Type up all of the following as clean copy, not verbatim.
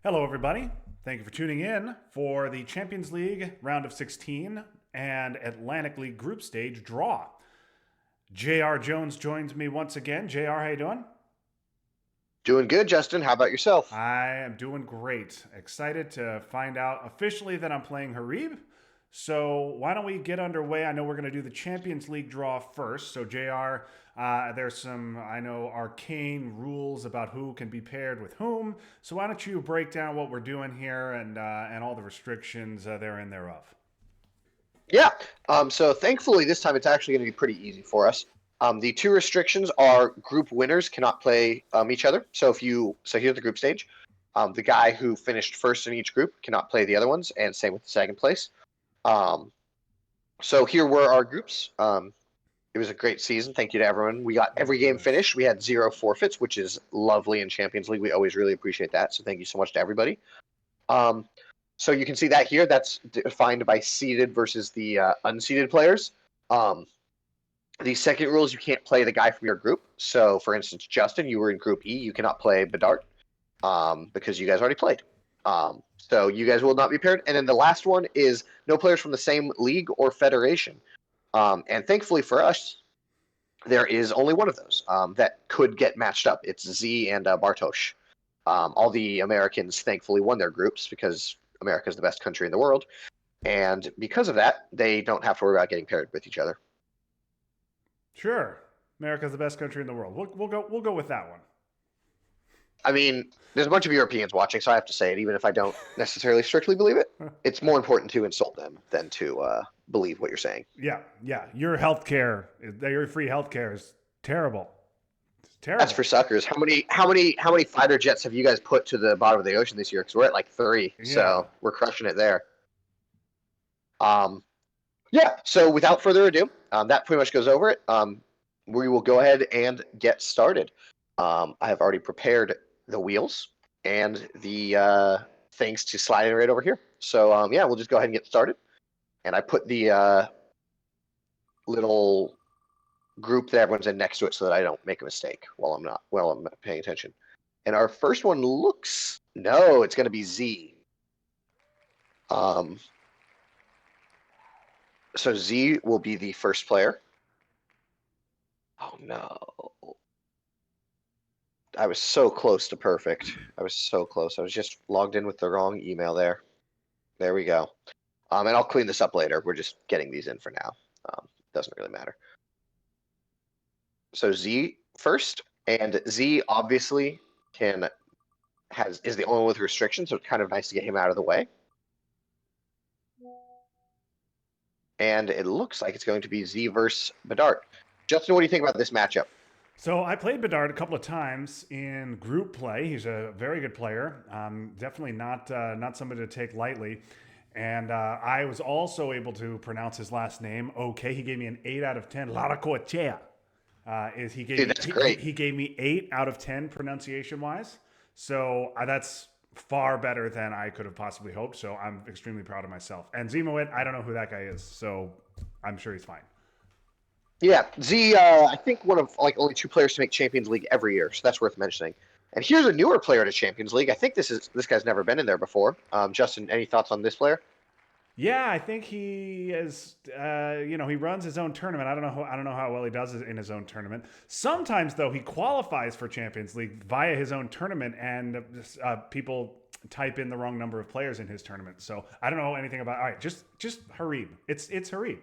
Hello, everybody. Thank you for tuning in for the Champions League round of 16 and Atlantic League group stage draw. J.R. Jones joins me once again. J.R., how you doing? Doing good, Justin. How about yourself? I am doing great. Excited to find out officially that I'm playing Harib. So why don't we get underway? I know we're going to do the Champions League draw first. So Jr., there's some I know arcane rules about who can be paired with whom. So why don't you break down what we're doing here and all the restrictions therein thereof? Yeah. So thankfully, this time it's actually going to be pretty easy for us. The two restrictions are group winners cannot play each other. So here's the group stage. The guy who finished first in each group cannot play the other ones, and same with the second place. Um, so here were our groups. It was a great season. Thank you to everyone. We got Oh every game goodness. finished. We had zero forfeits, which is lovely in Champions League. We always really appreciate that. So thank you so much to everybody. Um, so you can see that here. That's defined by seeded versus the unseeded players. Um, the second rule is you can't play the guy from your group. So, for instance, Justin, you were in Group E. You cannot play Bedard because you guys already played. So you guys will not be paired. And then the last one is no players from the same league or federation. And thankfully for us, there is only one of those that could get matched up. It's Z and Bartosz. All the Americans thankfully won their groups because America is the best country in the world, and because of that, they don't have to worry about getting paired with each other. Sure. America's the best country in the world. We'll go with that one. I mean, there's a bunch of Europeans watching, so I have to say it, even if I don't necessarily strictly believe it. It's more important to insult them than to believe what you're saying. Yeah, yeah. Your free healthcare is terrible. It's That's terrible. for suckers. How many fighter jets have you guys put to the bottom of the ocean this year? Because we're at like three, Yeah. so we're crushing it there. Um, Yeah, so without further ado, that pretty much goes over it. We will go ahead and get started. I have already prepared the wheels and the things to slide in right over here. So yeah, we'll just go ahead and get started. And I put the little group that everyone's in next to it so that I don't make a mistake while I'm paying attention. And our first one looks no, it's going to be Z. Um, so Z will be the first player. Oh no. I was so close to perfect. I was so close. I was just logged in with the wrong email there. There we go. And I'll clean this up later. We're just getting these in for now. Doesn't really matter. So Z first, and Z obviously can has is the only one with restrictions, so it's kind of nice to get him out of the way. And it looks like it's going to be Z versus Bedard. Justin, what do you think about this matchup? So I played Bedard a couple of times in group play. He's a very good player. Definitely not somebody to take lightly. And I was also able to pronounce his last name. Okay, he gave me an 8 out of 10. Laracochea. Is he gave Dude, me that's great. he gave me 8 out of 10 pronunciation wise. So that's far better than I could have possibly hoped. So I'm extremely proud of myself. And Zimowit, I don't know who that guy is, so I'm sure he's fine. Yeah, Z. I think one of like only two players to make Champions League every year, so that's worth mentioning. And here's a newer player to Champions League. I think this guy's never been in there before. Justin, any thoughts on this player? Yeah, I think he is. He runs his own tournament. I don't know how well he does in his own tournament. Sometimes, though, he qualifies for Champions League via his own tournament, and people type in the wrong number of players in his tournament. So I don't know anything about. All right, just Harib. It's Harib.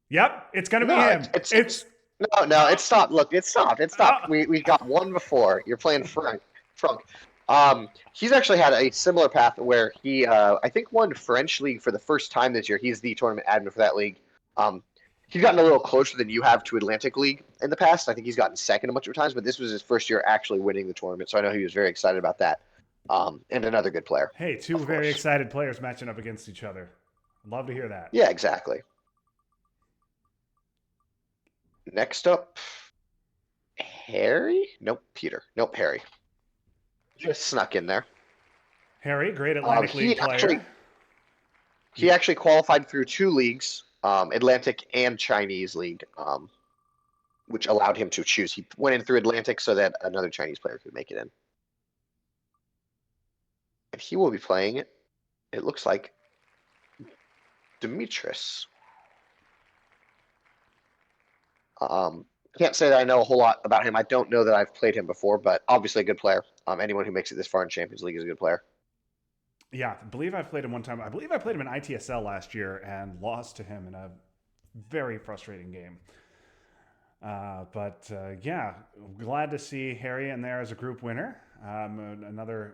Yep, it's gonna be No, him. it's no, Uh, it stopped. Look, it stopped. It stopped. uh, We got one before. You're playing Frank. Frank. He's actually had a similar path where he I think won French league for the first time this year. He's the tournament admin for that league. Um, he's gotten a little closer than you have to Atlantic League in the past. I think he's gotten second a bunch of times, but this was his first year actually winning the tournament, so I know he was very excited about that. And another good player, hey, two of very course. excited players matching up against each other. Love to hear that. Yeah, exactly. Next up, Harry? Nope, Peter. Nope, Harry. Just snuck in there. Harry, great Um, Atlantic League he player. actually he actually qualified through two leagues, Atlantic and Chinese league, which allowed him to choose. He went in through Atlantic so that another Chinese player could make it in. And he will be playing, it looks like, Demetrius. Can't say that I know a whole lot about him. I don't know that I've played him before, but obviously a good player. Anyone who makes it this far in Champions League is a good player. Yeah, I believe I've played him one time. I believe I played him in ITSL last year and lost to him in a very frustrating game. But yeah, glad to see Harry in there as a group winner.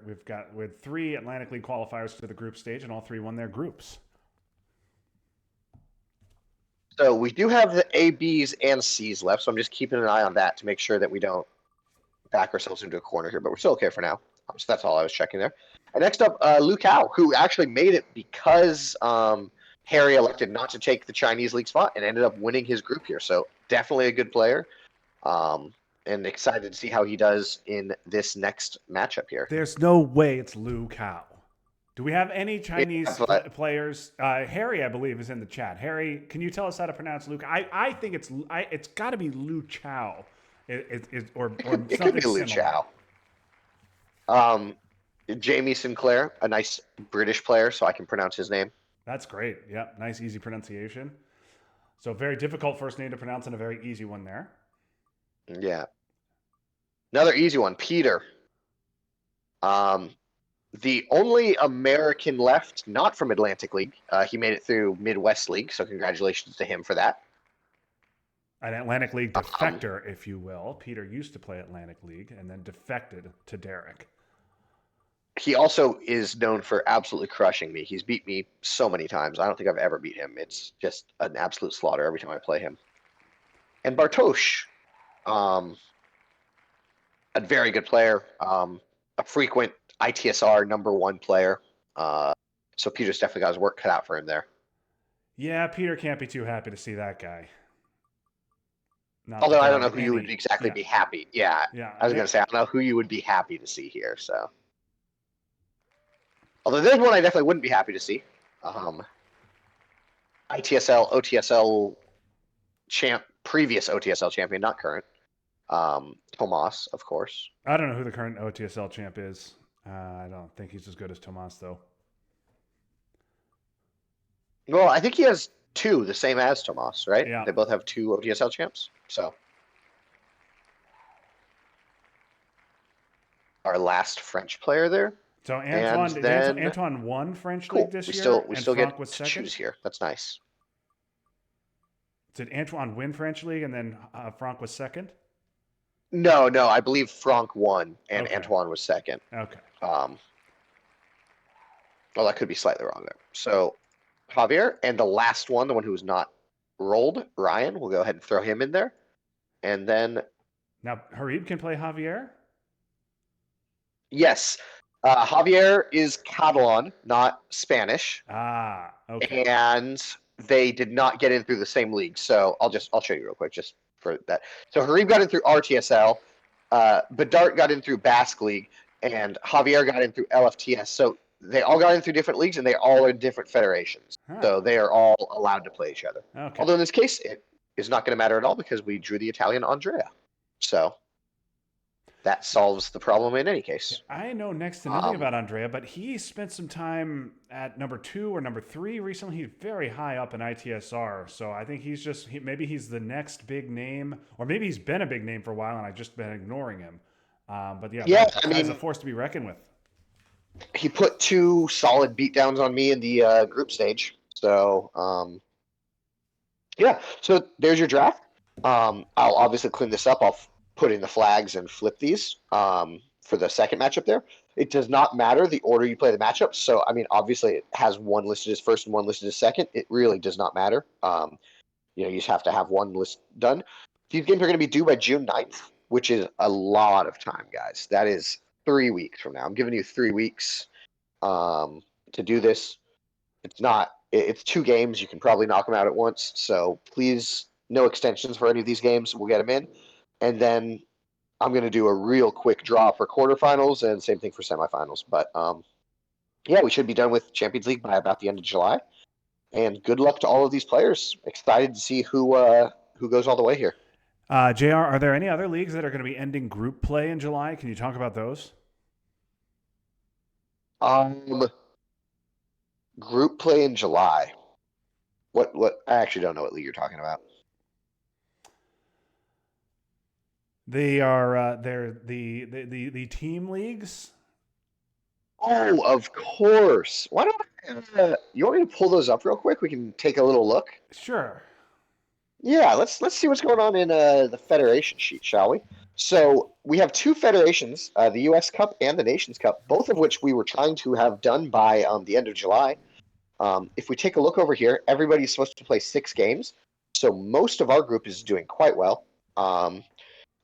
We've got with 3 Atlantic League qualifiers to the group stage, and all 3 won their groups. So we do have the A, Bs, and Cs left, so I'm just keeping an eye on that to make sure that we don't back ourselves into a corner here, but we're still okay for now. So that's all I was checking there. And next up, Lu Cao, who actually made it because Harry elected not to take the Chinese league spot and ended up winning his group here. So definitely a good player. And excited to see how he does in this next matchup here. There's no way it's Lu Cao. Do we have any Chinese players? Harry, I believe, is in the chat. Harry, can you tell us how to pronounce Lu? I think it's got to be Lu Chao, or it could be Lu Chao. Jamie Sinclair, a nice British player, so I can pronounce his name. That's great. Yep, nice, easy pronunciation. So very difficult first name to pronounce and a very easy one there. Yeah. Another easy one, Peter. The only American left, not from Atlantic League. He made it through Midwest League, so congratulations to him for that. An Atlantic League defector, if you will. Peter used to play Atlantic League and then defected to Derek. He also is known for absolutely crushing me. He's beat me so many times. I don't think I've ever beat him. It's just an absolute slaughter every time I play him. And Bartosz, a very good player, a frequent ITSR #1 player. So Peter's definitely got his work cut out for him there. Yeah, Peter can't be too happy to see that guy. Although I don't know who you would exactly be happy. Yeah. I was going to say, I don't know who you would be happy to see here. So, although there's one I definitely wouldn't be happy to see. ITSL, OTSL champ, previous OTSL champion, not current. Tomas, of course. I don't know who the current OTSL champ is. I don't think he's as good as Tomas, though. Well, I think he has 2, the same as Tomas, right? Yeah. They both have 2 OTSL champs. So, our last French player there. So Antoine won French League this year. We still get to choose here. That's nice. Did Antoine win French League and then Franck was second? No. I believe Franck won and Antoine was second. Okay. Well, that could be slightly wrong there. So Javier, and the last one, the one who was not rolled, Ryan, we'll go ahead and throw him in there. And then... Now, Harib can play Javier? Yes. Javier is Catalan, not Spanish. Ah, okay. And they did not get in through the same league. So I'll show you real quick just for that. So Harib got in through RTSL, Bedart got in through Basque League, and Javier got in through LFTS. So they all got in through different leagues, and they all are different federations. Huh. So they are all allowed to play each other. Okay. Although in this case, it is not going to matter at all because we drew the Italian Andrea. So that solves the problem in any case. I know next to nothing about Andrea, but he spent some time at #2 or #3 recently. He's very high up in ITSR. So I think maybe he's the next big name, or maybe he's been a big name for a while and I've just been ignoring him. But yeah, he's a force to be reckoned with. He put 2 solid beatdowns on me in the group stage. So, yeah. So there's your draft. I'll obviously clean this up. I'll put in the flags and flip these for the second matchup there. It does not matter the order you play the matchup. So, I mean, obviously it has one listed as first and one listed as second. It really does not matter. You just have to have one list done. These games are going to be due by June 9th, which is a lot of time, guys. That is 3 weeks from now. I'm giving you 3 weeks to do this. It's 2 games. You can probably knock them out at once. So please, no extensions for any of these games. We'll get them in. And then I'm going to do a real quick draw for quarterfinals and same thing for semifinals. But yeah, we should be done with Champions League by about the end of July. And good luck to all of these players. Excited to see who goes all the way here. JR, are there any other leagues that are going to be ending group play in July? Can you talk about those? Um, Group play in July. What? I actually don't know what league you're talking about. They are they're the team leagues. Oh, of course. Why don't you want me to pull those up real quick? We can take a little look. Sure. Yeah, let's see what's going on in the Federation sheet, shall we? So we have two federations, the U.S. Cup and the Nations Cup, both of which we were trying to have done by the end of July. If we take a look over here, everybody's supposed to play 6 games, so most of our group is doing quite well.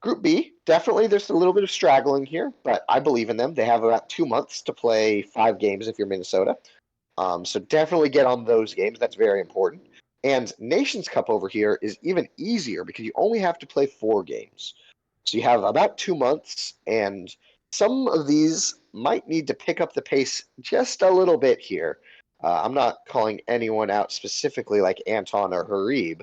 Group B, definitely there's a little bit of straggling here, but I believe in them. They have about 2 months to play 5 games if you're Minnesota. So definitely get on those games. That's very important. And Nations Cup over here is even easier because you only have to play 4 games. So you have about 2 months, and some of these might need to pick up the pace just a little bit here. I'm not calling anyone out specifically like Anton or Harib,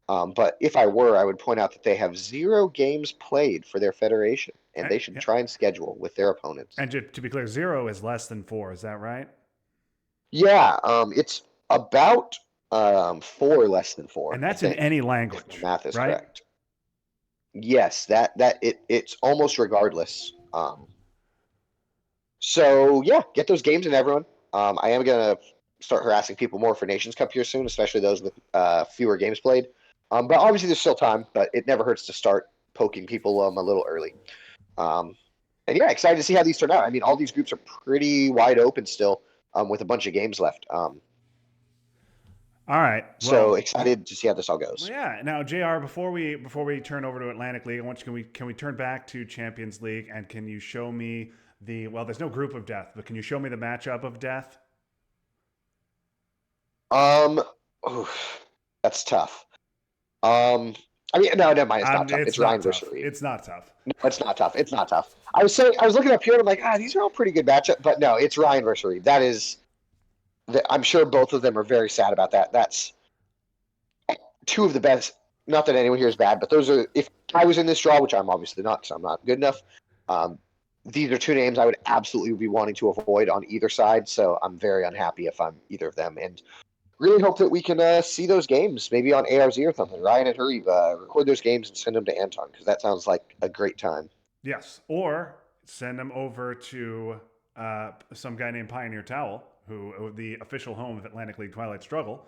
but if I were, I would point out that they have 0 games played for their federation, and they should Yeah. try and schedule with their opponents. And to be clear, 0 is less than 4. Is that right? Yeah, it's about 4 less than 4, And I that's in think, any if my language, math is right? correct. Yes, it's almost regardless. So yeah, get those games in, everyone. I am gonna start harassing people more for Nations Cup here soon, especially those with fewer games played. But obviously there's still time, but it never hurts to start poking people a little early. Um, and yeah, excited to see how these turn out. I mean, all these groups are pretty wide open still, with a bunch of games left. All right. So Well, excited to see how this all well, goes. yeah. Now, Jr. Before we turn over to Atlantic League, I want you, can we turn back to Champions League and can you show me the well? There's no group of death, but can you show me the matchup of death? Um, oof, that's tough. I mean, no, never mind. It's not tough. It's It's not Ryan versus tough. Reed. It's not tough. No, it's not tough. It's not tough. I was looking up here and I'm like, these are all pretty good matchup, but no, it's Ryan versus Reed. That is, I'm sure both of them are very sad about that. That's two of the best. Not that anyone here is bad, but those are. If I was in this draw, which I'm obviously not, because I'm not good enough. Um, these are two names I would absolutely be wanting to avoid on either side. So I'm very unhappy if I'm either of them, and really hope that we can see those games maybe on ARZ or something. Ryan and Hurry record those games and send them to Anton because that sounds like a great time. Yes, or send them over to some guy named Pioneer Towel, who the official home of Atlantic League Twilight Struggle,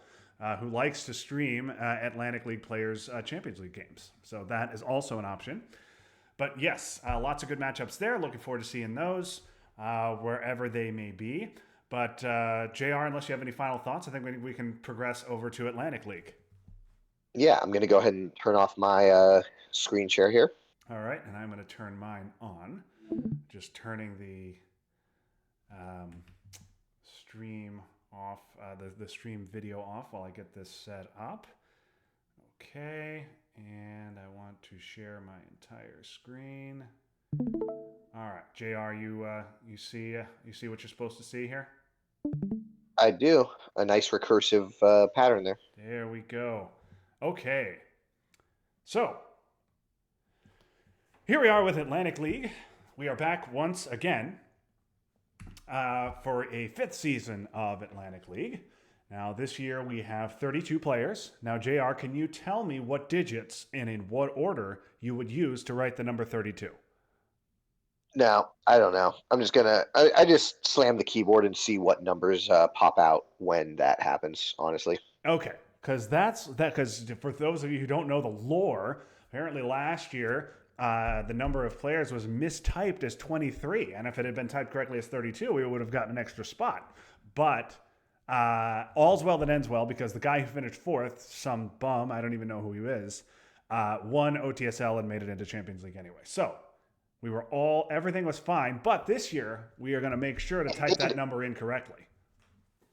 who likes to stream Atlantic League players' Champions League games. So that is also an option. But yes, lots of good matchups there. Looking forward to seeing those wherever they may be. But JR, unless you have any final thoughts, I think we can progress over to Atlantic League. Yeah, I'm going to go ahead and turn off my screen share here. All right, and I'm going to turn mine on. Just turning the stream off, the stream video off while I get this set up. Okay, and I want to share my entire screen. All right, Jr. You see what you're supposed to see here? I do. A nice recursive pattern there. There we go. Okay, so here we are with Atlantic League. We are back once again for a 5th season of Atlantic League. Now, this year we have 32 players. Now, JR, can you tell me what digits and in what order you would use to write the number 32? No, I don't know. I'm just gonna. I just slam the keyboard and see what numbers pop out when that happens. Honestly. Okay, because for those of you who don't know the lore, apparently last year the number of players was mistyped as 23, and if it had been typed correctly as 32, we would have gotten an extra spot. But all's well that ends well, because the guy who finished 4th, some bum, I don't even know who he is, won OTSL and made it into Champions League anyway. So everything was fine. But this year we are going to make sure to type that number in correctly.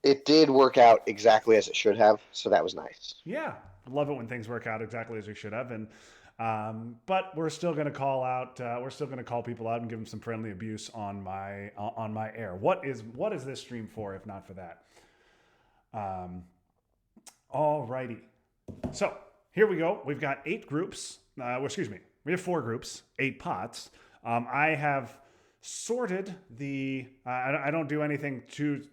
It did work out exactly as it should have, so that was nice. Yeah, I love it when things work out exactly as we should have. And but we're still going to call out. We're still going to call people out and give them some friendly abuse on my air. What is this stream for if not for that? Alrighty. So here we go. We've got 8 groups. We have 4 groups, 8 pots. I have sorted the. I don't do anything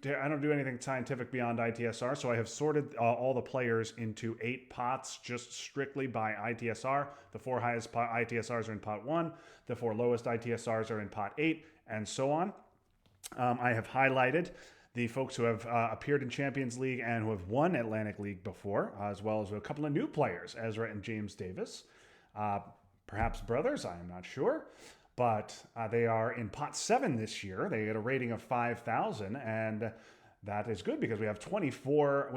I don't do anything scientific beyond ITSR. So I have sorted all the players into 8 pots, just strictly by ITSR. The 4 highest ITSRs are in pot 1. The 4 lowest ITSRs are in pot 8, and so on. I have highlighted the folks who have appeared in Champions League and who have won Atlantic League before, as well as a couple of new players, Ezra and James Davis. Perhaps brothers, I am not sure. But they are in pot 7 this year. They get a rating of 5,000, and that is good because we have 24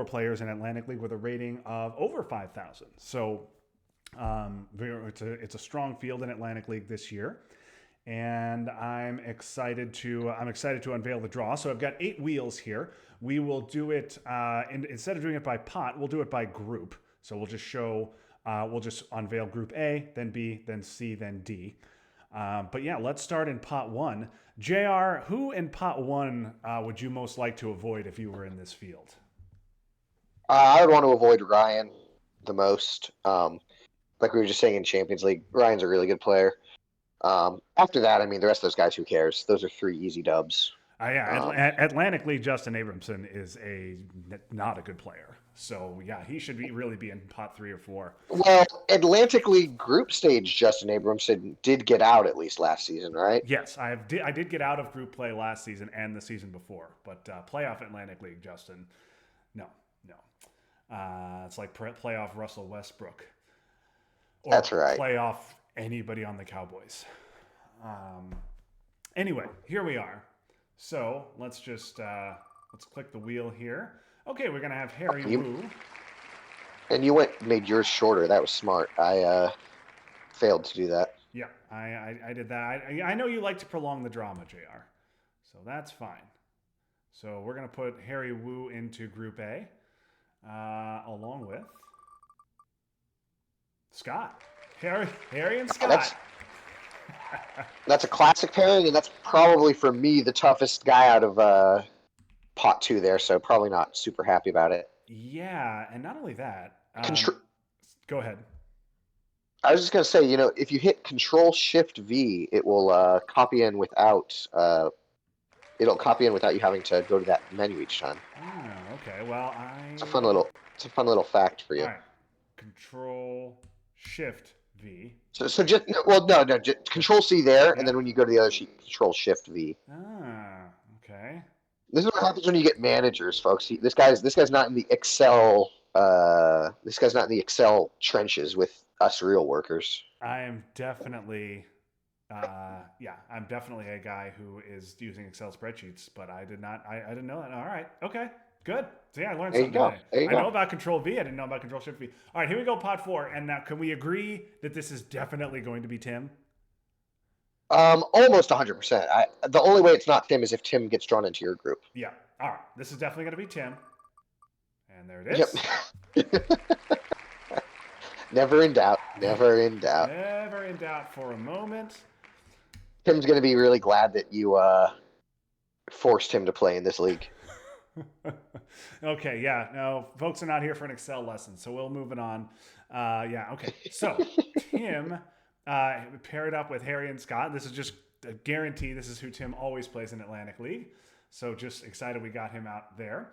players in Atlantic League with a rating of over 5,000. So it's a strong field in Atlantic League this year. And I'm excited to unveil the draw. So I've got 8 wheels here. We will do it instead of doing it by pot, we'll do it by group. So we'll just unveil group A, then B, then C, then D. But yeah, let's start in pot 1. JR, who in pot 1 would you most like to avoid if you were in this field? I would want to avoid Ryan the most. Like we were just saying in Champions League, Ryan's a really good player. After that, I mean, the rest of those guys, who cares? Those are 3 easy dubs. Atlantic League, Justin Abramson is not a good player. So yeah, he should really be in pot 3 or 4. Well, Atlantic League group stage, Justin Abramson did get out at least last season, right? Yes, I did get out of group play last season and the season before, but playoff Atlantic League, Justin, no. It's like playoff Russell Westbrook. Or that's right. Playoff anybody on the Cowboys. Anyway, here we are. So let's just let's click the wheel here. Okay, we're gonna have Harry Wu. And you made yours shorter. That was smart. I failed to do that. Yeah, I did that. I know you like to prolong the drama, JR. So that's fine. So we're gonna put Harry Wu into Group A, along with Scott. Harry and Scott. That's a classic pairing, and that's probably for me the toughest guy out of pot 2 there. So probably not super happy about it. Yeah, and not only that. Go ahead. I was just gonna say, if you hit Control Shift V, it will copy in without. It'll copy in without you having to go to that menu each time. Oh, okay. Well, It's a fun little fact for you. All right. Control Shift V. So just just Control C there, and then when you go to the other sheet, Control Shift V. Okay. This is what happens when you get managers, folks. This guy's not in the Excel. This guy's not in the Excel trenches with us real workers. I am definitely. I'm definitely a guy who is using Excel spreadsheets, but I didn't know that. All right. Okay. Good. So yeah, I learned something today. I know about Control V. I didn't know about Control Shift V. All right, here we go, pot 4. And now, can we agree that this is definitely going to be Tim? Almost 100%. The only way it's not Tim is if Tim gets drawn into your group. Yeah. All right. This is definitely going to be Tim. And there it is. Yep. Never in doubt. Never in doubt. Never in doubt for a moment. Tim's going to be really glad that you forced him to play in this league. Okay, yeah. No, folks are not here for an Excel lesson, so we'll move it on. Okay. So, Tim paired up with Harry and Scott. This is just a guarantee. This is who Tim always plays in Atlantic League. So, just excited we got him out there.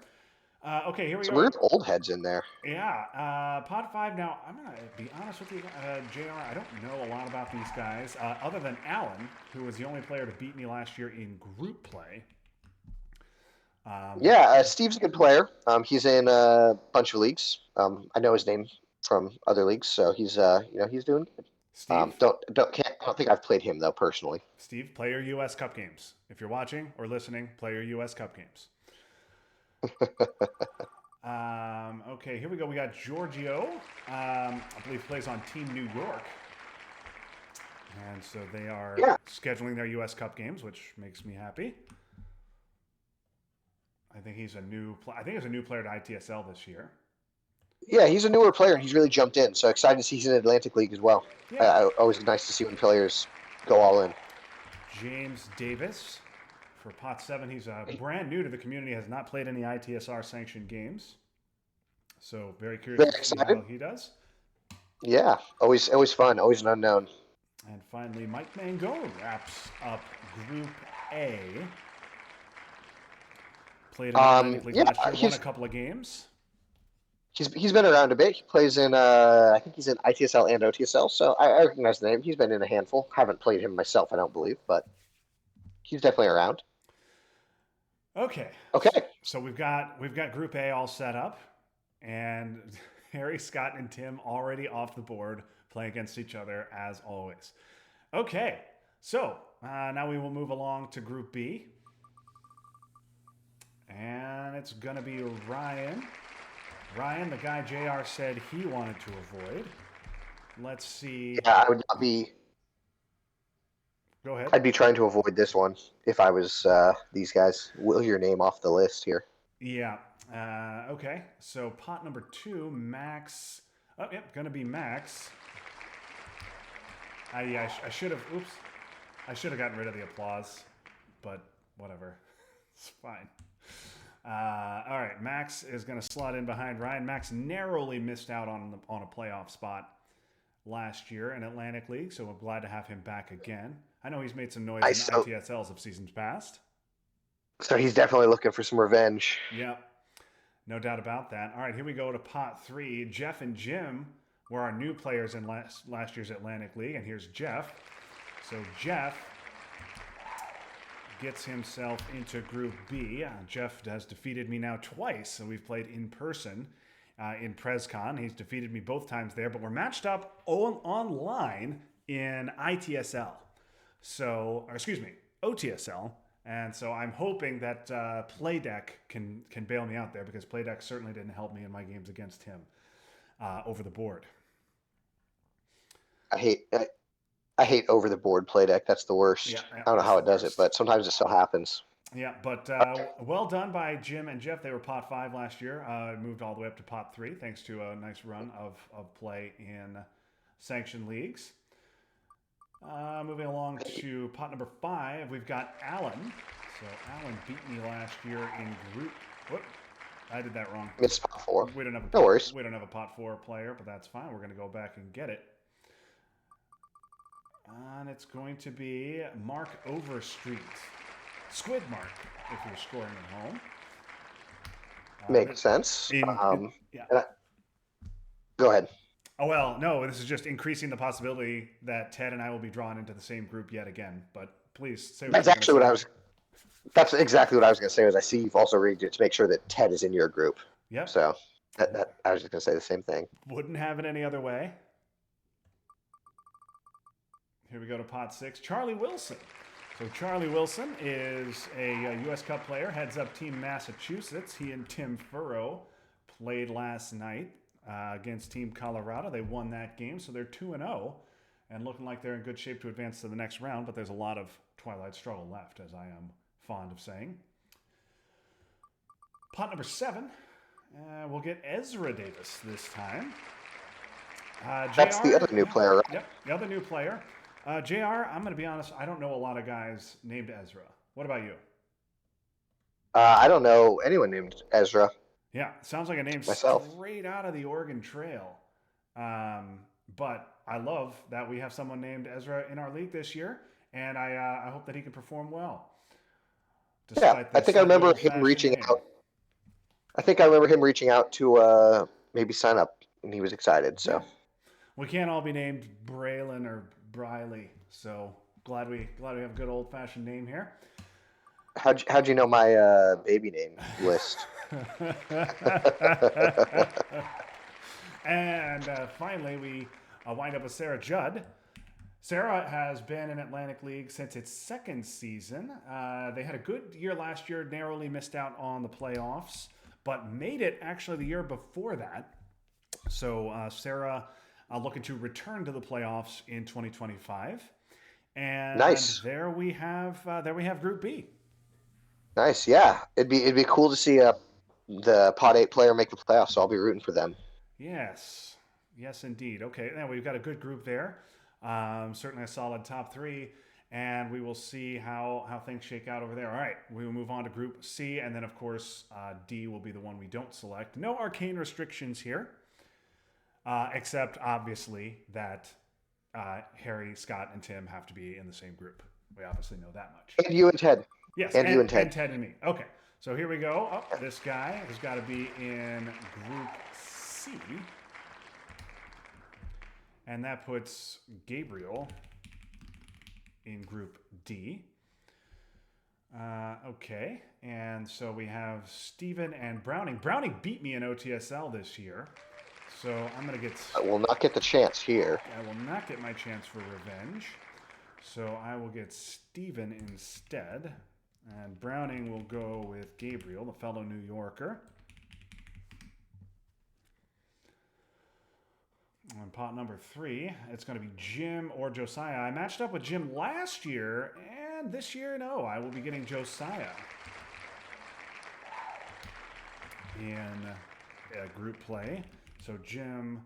Okay, here we go. We're old heads in there. Yeah. Pot 5. Now, I'm going to be honest with you, JR, I don't know a lot about these guys, other than Alan, who was the only player to beat me last year in group play. Steve's a good player. He's in a bunch of leagues. I know his name from other leagues, so he's he's doing good. Steve, I don't think I've played him though personally. Steve, play your U.S. Cup games. If you're watching or listening, play your U.S. Cup games. Okay, here we go. We got Giorgio. I believe plays on Team New York, and so they are scheduling their U.S. Cup games, which makes me happy. I think he's a new player to ITSL this year. Yeah, he's a newer player, and he's really jumped in. So excited to see he's in Atlantic League as well. Yeah. Always nice to see when players go all in. James Davis for pot 7. He's brand new to the community, has not played any ITSR sanctioned games. So very curious to see how he does. Yeah, always fun, always an unknown. And finally, Mike Mangone wraps up Group A. Played in Atlantic League Yeah, last year, won a couple of games. he's been around a bit. He plays in I think he's in ITSL and OTSL, so I recognize the name. He's been in a handful. Haven't played him myself, I don't believe, but he's definitely around. Okay. Okay. So we've got Group A all set up, and Harry, Scott, and Tim already off the board, playing against each other as always. Okay. So now we will move along to Group B, and it's gonna be Ryan. Ryan, the guy JR said he wanted to avoid. Let's see. Yeah, I would not be. Go ahead. I'd be trying to avoid this one if I was these guys. Will your name off the list here? Yeah. Okay. So pot number 2, Max. Oh, yep. Gonna be Max. I should have. Oops. I should have gotten rid of the applause, but whatever. It's fine. All right. Max is gonna slot in behind Ryan. Max narrowly missed out on a playoff spot last year in Atlantic League, so I'm glad to have him back again. I know he's made some noise in ITSLs of seasons past. So he's definitely looking for some revenge. Yep. No doubt about that. All right, here we go to pot 3. Jeff and Jim were our new players in last year's Atlantic League, and here's Jeff. So Jeff gets himself into Group B. Jeff has defeated me now twice, so we've played in person in PresCon. He's defeated me both times there, but we're matched up online in ITSL. So, or excuse me, OTSL. And so I'm hoping that Playdeck can bail me out there, because Playdeck certainly didn't help me in my games against him over the board. I hate over the board Playdeck. That's the worst. Yeah, I don't know how it does it, but sometimes it still happens. Yeah, but well done by Jim and Jeff. They were pot 5 last year. Moved all the way up to pot 3 thanks to a nice run of play in sanctioned leagues. Moving along to pot number 5, we've got Alan. So Alan beat me last year in group. Whoop, I did that wrong. It's pot 4. We don't have no worries. We don't have a pot 4 player, but that's fine. We're going to go back and get it. And it's going to be Mark Overstreet. Squid Mark, if you're scoring at home. Makes sense. Yeah. Go ahead. Oh, well, no, this is just increasing the possibility that Ted and I will be drawn into the same group yet again. But please say That's exactly what I was going to say. Is I see you've also rigged it to make sure that Ted is in your group. Yep. So I was just going to say the same thing. Wouldn't have it any other way. Here we go to pot 6. Charlie Wilson. So Charlie Wilson is a U.S. Cup player, heads up Team Massachusetts. He and Tim Furrow played last night against Team Colorado. They won that game, so they're 2-0 and looking like they're in good shape to advance to the next round, but there's a lot of Twilight struggle left, as I am fond of saying. Pot number 7, we'll get Ezra Davis this time. That's the other new player, right? Yep, the other new player. JR, I'm going to be honest, I don't know a lot of guys named Ezra. What about you? I don't know anyone named Ezra. Yeah, sounds like a name myself. Straight out of the Oregon Trail. But I love that we have someone named Ezra in our league this year, and I hope that he can perform well. Yeah, I think I remember him reaching out. I think I remember him reaching out to maybe sign up, and he was excited. So we can't all be named Braylon or Briley, so glad we have a good old fashioned name here. How'd you know my baby name list? And finally, we wind up with Sarah Judd. Sarah has been in Atlantic League since its second season. They had a good year last year, narrowly missed out on the playoffs, but made it actually the year before that. So Sarah looking to return to the playoffs in 2025. And nice. There we have Group B. Nice, yeah. It'd be cool to see the pot 8 player make the playoffs. So I'll be rooting for them. Yes, indeed. Okay, now we've got a good group there. Certainly a solid top 3, and we will see how things shake out over there. All right, we will move on to Group C, and then of course D will be the one we don't select. No arcane restrictions here, except obviously that Harry, Scott, and Tim have to be in the same group. We obviously know that much. And you and Ted. Yes, And you and Ted. and Ted and me. Okay, so here we go. Oh, this guy has got to be in Group C. And that puts Gabriel in Group D. Okay, and so we have Steven and Browning. Browning beat me in OTSL this year, so I'm going to get... I will not get the chance here. I will not get my chance for revenge, so I will get Steven instead, and Browning will go with Gabriel, the fellow New Yorker. On pot number 3, it's going to be Jim or Josiah. I matched up with Jim last year, and this year, no, I will be getting Josiah in a group play. So Jim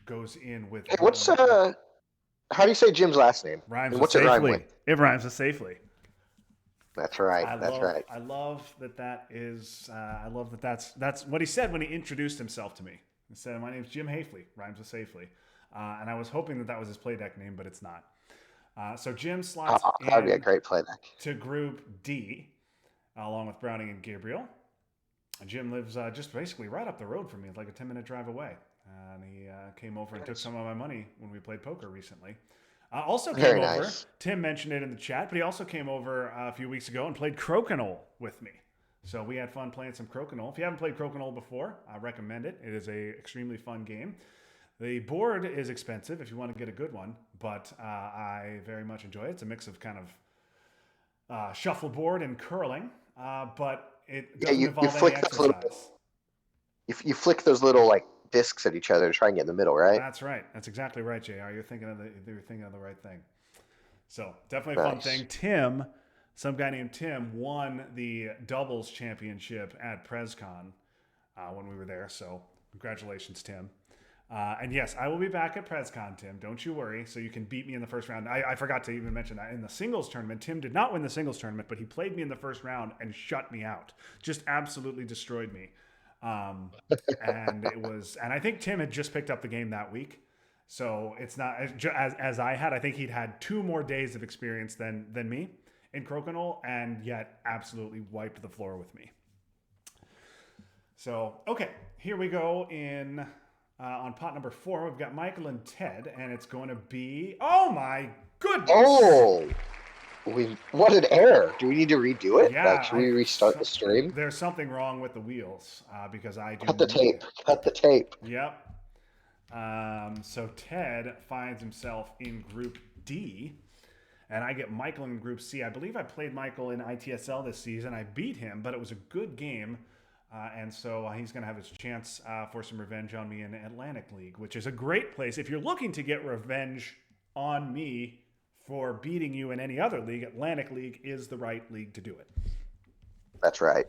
goes in with... Hey, what's how do you say Jim's last name? Rhymes what's with it rhyme safely. with? It rhymes with safely. That's right. Right. I love that is. I love that's what he said when he introduced himself to me. He said, "My name's Jim Hafley, rhymes with safely," and I was hoping that was his play deck name, but it's not. So Jim slots that would be a great play deck. To Group D, along with Browning and Gabriel. Jim lives just basically right up the road from me. It's like a 10-minute drive away, and he came over and took some of my money when we played poker recently. Also came over. Nice. Tim mentioned it in the chat, but he also came over a few weeks ago and played Crokinole with me. So we had fun playing some Crokinole. If you haven't played Crokinole before, I recommend it. It is a extremely fun game. The board is expensive if you want to get a good one, but I very much enjoy it. It's a mix of kind of shuffleboard and curling, but it doesn't involve any exercise. You flick those little like discs at each other to try and get in the middle, right? That's right. That's exactly right, JR. You're thinking of the right thing. So definitely a fun thing. Tim, some guy named Tim, won the doubles championship at PrezCon when we were there. So congratulations, Tim. And yes, I will be back at PrezCon, Tim. Don't you worry. So you can beat me in the first round. I forgot to even mention that in the singles tournament, Tim did not win the singles tournament, but he played me in the first round and shut me out. Just absolutely destroyed me. And I think Tim had just picked up the game that week. So it's not as I had. I think he'd had 2 more days of experience than me in Crokinole, and yet absolutely wiped the floor with me. So, okay, here we go in on pot number 4. We've got Michael and Ted, and it's going to be, oh my goodness. Oh, what an error. Do we need to redo it? Yeah. Should we restart the stream? There's something wrong with the wheels because I do. Cut the tape. Yep. So Ted finds himself in Group D, and I get Michael in Group C. I believe I played Michael in ITSL this season. I beat him, but it was a good game, and so he's going to have his chance for some revenge on me in Atlantic League, which is a great place. If you're looking to get revenge on me for beating you in any other league, Atlantic League is the right league to do it. That's right.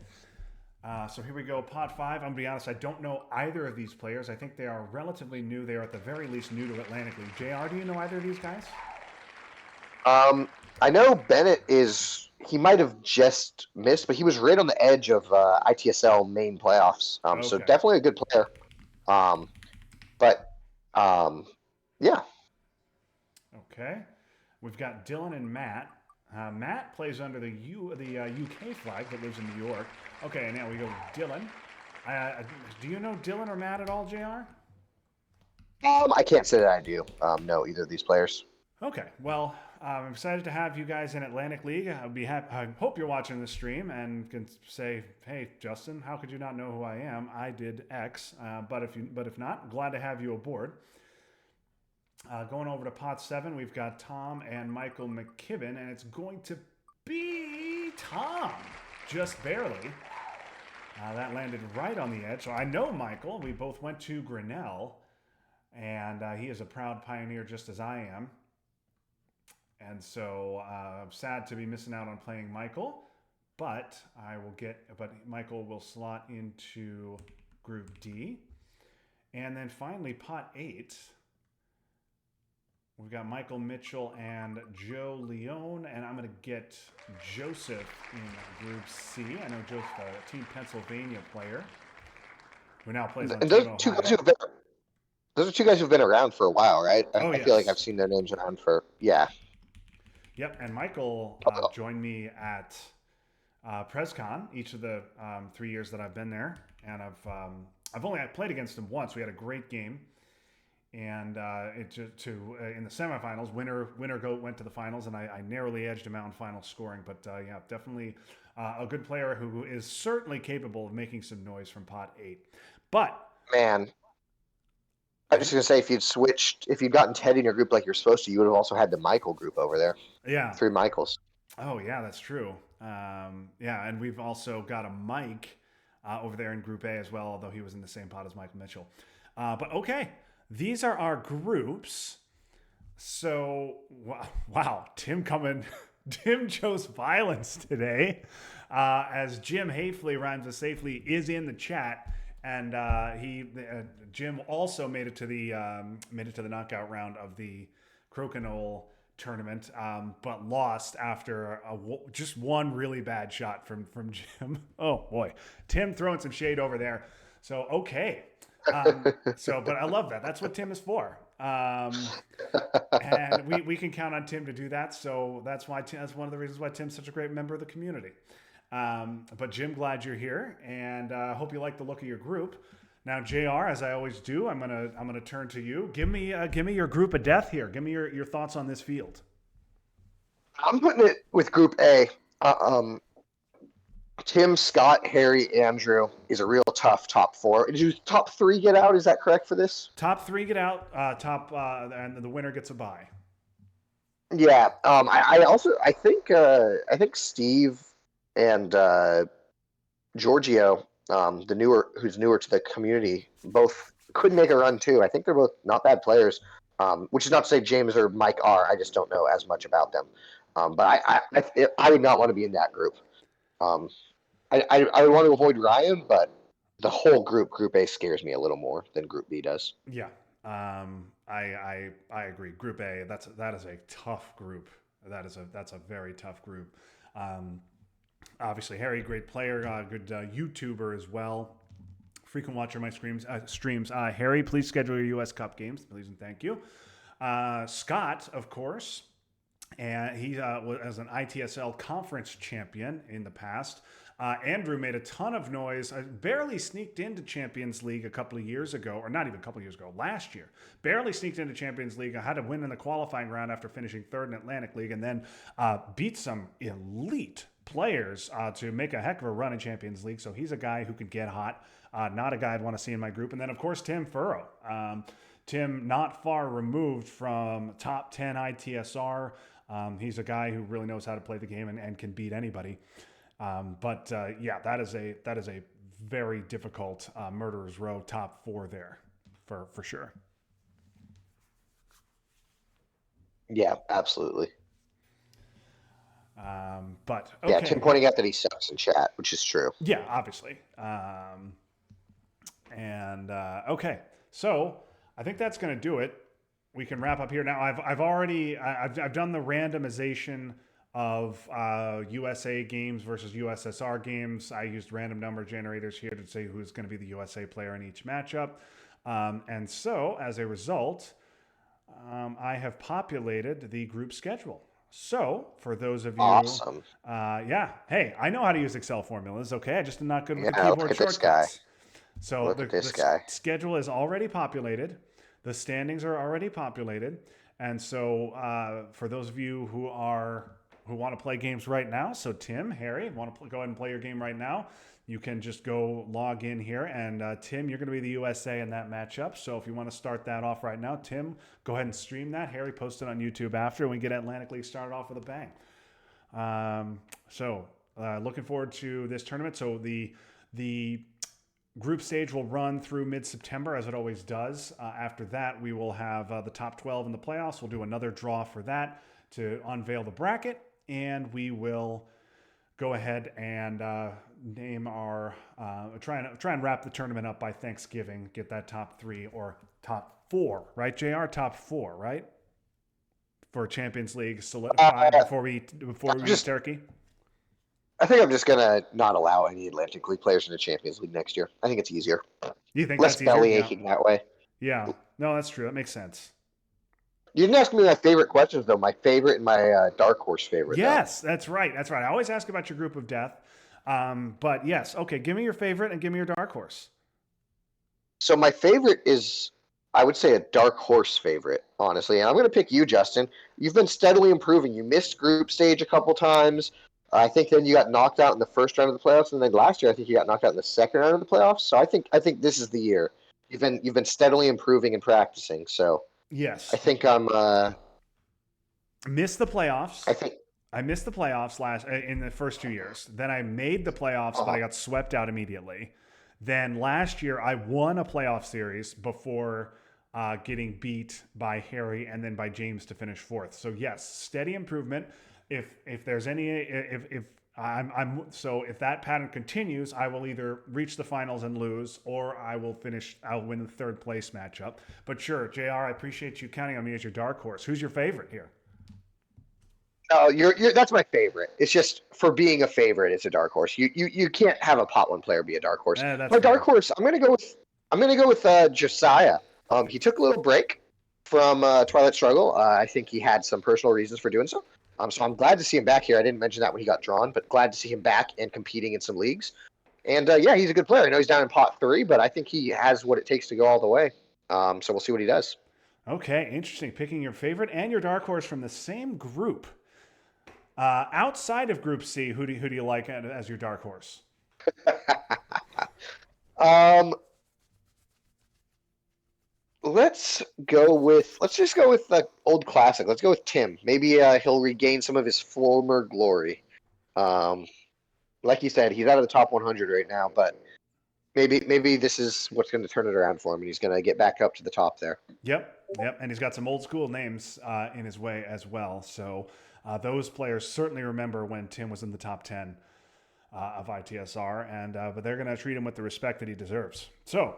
So here we go, pot 5. I'm going to be honest, I don't know either of these players. I think they are relatively new. They are at the very least new to Atlantic League. JR, do you know either of these guys? I know Bennett he might have just missed, but he was right on the edge of ITSL main playoffs. Okay. So definitely a good player. Yeah. Okay. We've got Dylan and Matt. Matt plays under the UK flag that lives in New York. Okay, now we go with Dylan. Do you know Dylan or Matt at all, JR? I can't say that I do know either of these players. Okay, well, I'm excited to have you guys in Atlantic League. I hope you're watching this stream and can say, "Hey, Justin, how could you not know who I am? I did X." But if not, glad to have you aboard. Going over to pot 7, we've got Tom and Michael McKibben, and it's going to be Tom, just barely. That landed right on the edge. So I know Michael. We both went to Grinnell, and he is a proud pioneer just as I am. And so I'm sad to be missing out on playing Michael, but Michael will slot into Group D. And then finally, pot 8. We've got Michael Mitchell and Joe Leone, and I'm going to get Joseph in Group C. I know Joseph, a Team Pennsylvania player, who now plays on Team Ohio. Those are 2 guys who've been around for a while, right? I Yes. feel like I've seen their names around for, yeah. Yep, and Michael joined me at PresCon each of the 3 years that I've been there, and I played against him once. We had a great game, and in the semifinals, went to the finals, and I narrowly edged him out in final scoring. But yeah, definitely a good player who is certainly capable of making some noise from pot 8. But Man, I'm just gonna say if you'd gotten Ted in your group like you're supposed to, you would have also had the Michael group over there. yeah, 3 Michaels. oh yeah, that's true. Yeah, and we've also got a Mike over there in Group A as well, although he was in the same pot as Michael Mitchell. But okay, these are our groups. So wow, Tim chose violence today, as Jim Hafley rhymes with safely is in the chat, and Jim also made it to the knockout round of the Crokinole tournament, but lost after just one really bad shot from Jim. Oh boy, Tim throwing some shade over there. So okay, but I love that. That's what Tim is for. And we can count on Tim to do that. So that's one of the reasons why Tim's such a great member of the community. But Jim, glad you're here, and hope you like the look of your group. Now, JR, as I always do, I'm gonna turn to you. Give me your group of death here. Give me your thoughts on this field. I'm putting it with Group A. Tim, Scott, Harry, Andrew is a real tough top 4. Did you top 3 get out? Is that correct for this? Top 3 get out. And the winner gets a bye. Yeah. I think Steve and Giorgio, who's newer to the community, both could make a run too. I think they're both not bad players. Which is not to say James or Mike are. I just don't know as much about them. But I would not want to be in that group. I would want to avoid Ryan, but the whole Group A, scares me a little more than Group B does. Yeah, I agree. Group A, that is a tough group. That's a very tough group. Obviously, Harry, great player, good YouTuber as well. Frequent watcher of my streams. Harry, please schedule your U.S. Cup games, please and thank you. Scott, of course, and he was an ITSL conference champion in the past. Andrew made a ton of noise. Barely sneaked into Champions League a couple of years ago, or not even a couple of years ago, last year. Barely sneaked into Champions League. I had to win in the qualifying round after finishing 3rd in Atlantic League, and then beat some elite players to make a heck of a run in Champions League. So he's a guy who can get hot. Not a guy I'd want to see in my group. And then, of course, Tim Furrow. Tim, not far removed from top 10 ITSR. He's a guy who really knows how to play the game and can beat anybody. Yeah, that is a very difficult Murderer's Row top 4 there for sure. Yeah, absolutely. But okay. Yeah, Tim pointing out that he sucks in chat, which is true. Yeah, obviously. Okay, so I think that's going to do it. We can wrap up here now. I've done the randomization of USA games versus USSR games. I used random number generators here to say who's going to be the USA player in each matchup. And so as a result, I have populated the group schedule. So for those of you, awesome. Yeah, hey, I know how to use Excel formulas. Okay, I just am not good with the look keyboard at shortcuts. This guy. So look at this guy. Schedule is already populated. The standings are already populated, and so for those of you who want to play games right now, so Tim, Harry, want to go ahead and play your game right now, you can just go log in here. And Tim, you're going to be the USA in that matchup. So if you want to start that off right now, Tim, go ahead and stream that. Harry, post it on YouTube after, and we get Atlantic League started off with a bang. Looking forward to this tournament. So the group stage will run through mid-September, as it always does. After that, we will have the top 12 in the playoffs. We'll do another draw for that to unveil the bracket, and we will go ahead and name our try and wrap the tournament up by Thanksgiving. Get that top 3 or top 4, right? JR, top 4, right? For Champions League solidified before we eat turkey. I think I'm just gonna not allow any Atlantic League players in the Champions League next year. I think it's easier. You think less that's easier? belly aching that way? Yeah. No, that's true. That makes sense. You didn't ask me my favorite questions though. My favorite and my dark horse favorite. Yes, that's right. That's right. I always ask about your group of death. But yes, okay. Give me your favorite and give me your dark horse. So my favorite is, I would say, a dark horse favorite, honestly. And I'm going to pick you, Justin. You've been steadily improving. You missed group stage a couple times. I think then you got knocked out in the first round of the playoffs, and then last year I think you got knocked out in the second round of the playoffs. So I think this is the year. You've been steadily improving and practicing. So I Yes. think I'm. Missed the playoffs. I think. I missed the playoffs last in the first 2 years. Then I made the playoffs, but I got swept out immediately. Then last year I won a playoff series before getting beat by Harry and then by James to finish fourth. So yes, steady improvement. If there's any if I'm so if that pattern continues, I will either reach the finals and lose, or I'll win the third place matchup. But sure, JR, I appreciate you counting on me as your dark horse. Who's your favorite here? Oh, you're that's my favorite. It's just for being a favorite, it's a dark horse. You can't have a pot one player be a dark horse. That's My dark fair. horse, I'm gonna go with Josiah. He took a little break from Twilight Struggle. I think he had some personal reasons for doing so. So I'm glad to see him back here. I didn't mention that when he got drawn, but glad to see him back and competing in some leagues. And yeah, he's a good player. I know he's down in pot 3, but I think he has what it takes to go all the way. So we'll see what he does. Okay, interesting. Picking your favorite and your dark horse from the same group. Outside of Group C, who do you like as your dark horse? Um, let's just go with the old classic. Let's go with Tim. Maybe he'll regain some of his former glory. Um, like you said, he's out of the top 100 right now, but maybe this is what's going to turn it around for him, and he's going to get back up to the top there. Yep, and he's got some old school names in his way as well. So those players certainly remember when Tim was in the top 10 of ITSR, and but they're going to treat him with the respect that he deserves. So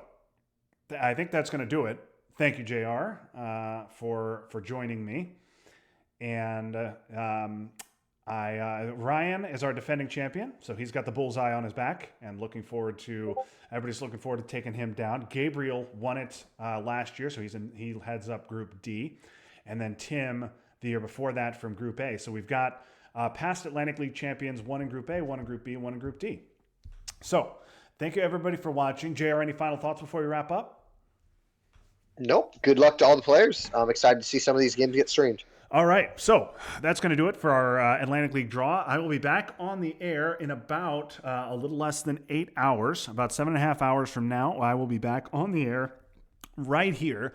I think that's going to do it. Thank you, JR, for joining me, and Ryan is our defending champion, so he's got the bullseye on his back, and everybody's looking forward to taking him down. Gabriel won it last year, so he heads up Group D, and then Tim the year before that from Group A. So we've got past Atlantic League champions, one in Group A, one in Group B, one in Group D. So thank you everybody for watching. JR, any final thoughts before we wrap up? Nope. Good luck to all the players. I'm excited to see some of these games get streamed. All right, so that's going to do it for our Atlantic League draw. I will be back on the air in about a little less than 8 hours, about 7.5 hours from now. I will be back on the air right here.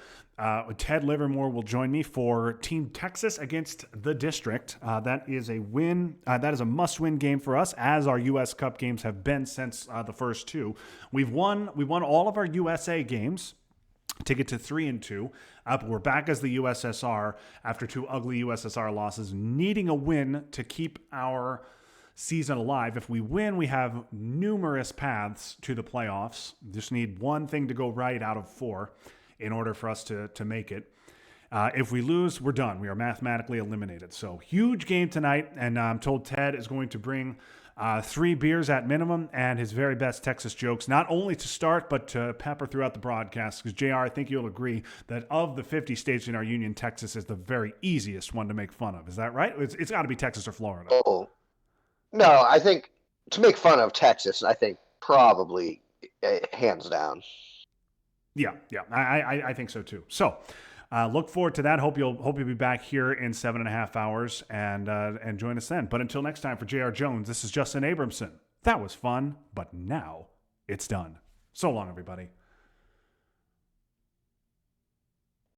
Ted Livermore will join me for Team Texas against the District. That is a win. That is a must-win game for us, as our U.S. Cup games have been since the first two. We won all of our USA games to get to 3-2. But we're back as the USSR after 2 ugly USSR losses, needing a win to keep our season alive. If we win, we have numerous paths to the playoffs. Just need one thing to go right out of 4 in order for us to make it. If we lose, we're done. We are mathematically eliminated. So huge game tonight, and I'm told Ted is going to bring 3 beers at minimum and his very best Texas jokes, not only to start, but to pepper throughout the broadcast. Because, JR, I think you'll agree that of the 50 states in our union, Texas is the very easiest one to make fun of. Is that right? It's got to be Texas or Florida. Oh, no, I think to make fun of Texas, I think probably hands down. Yeah, I think so too. So, look forward to that. Hope you'll be back here in 7.5 hours and join us then. But until next time, for JR Jones, this is Justin Abramson. That was fun, but now it's done. So long, everybody.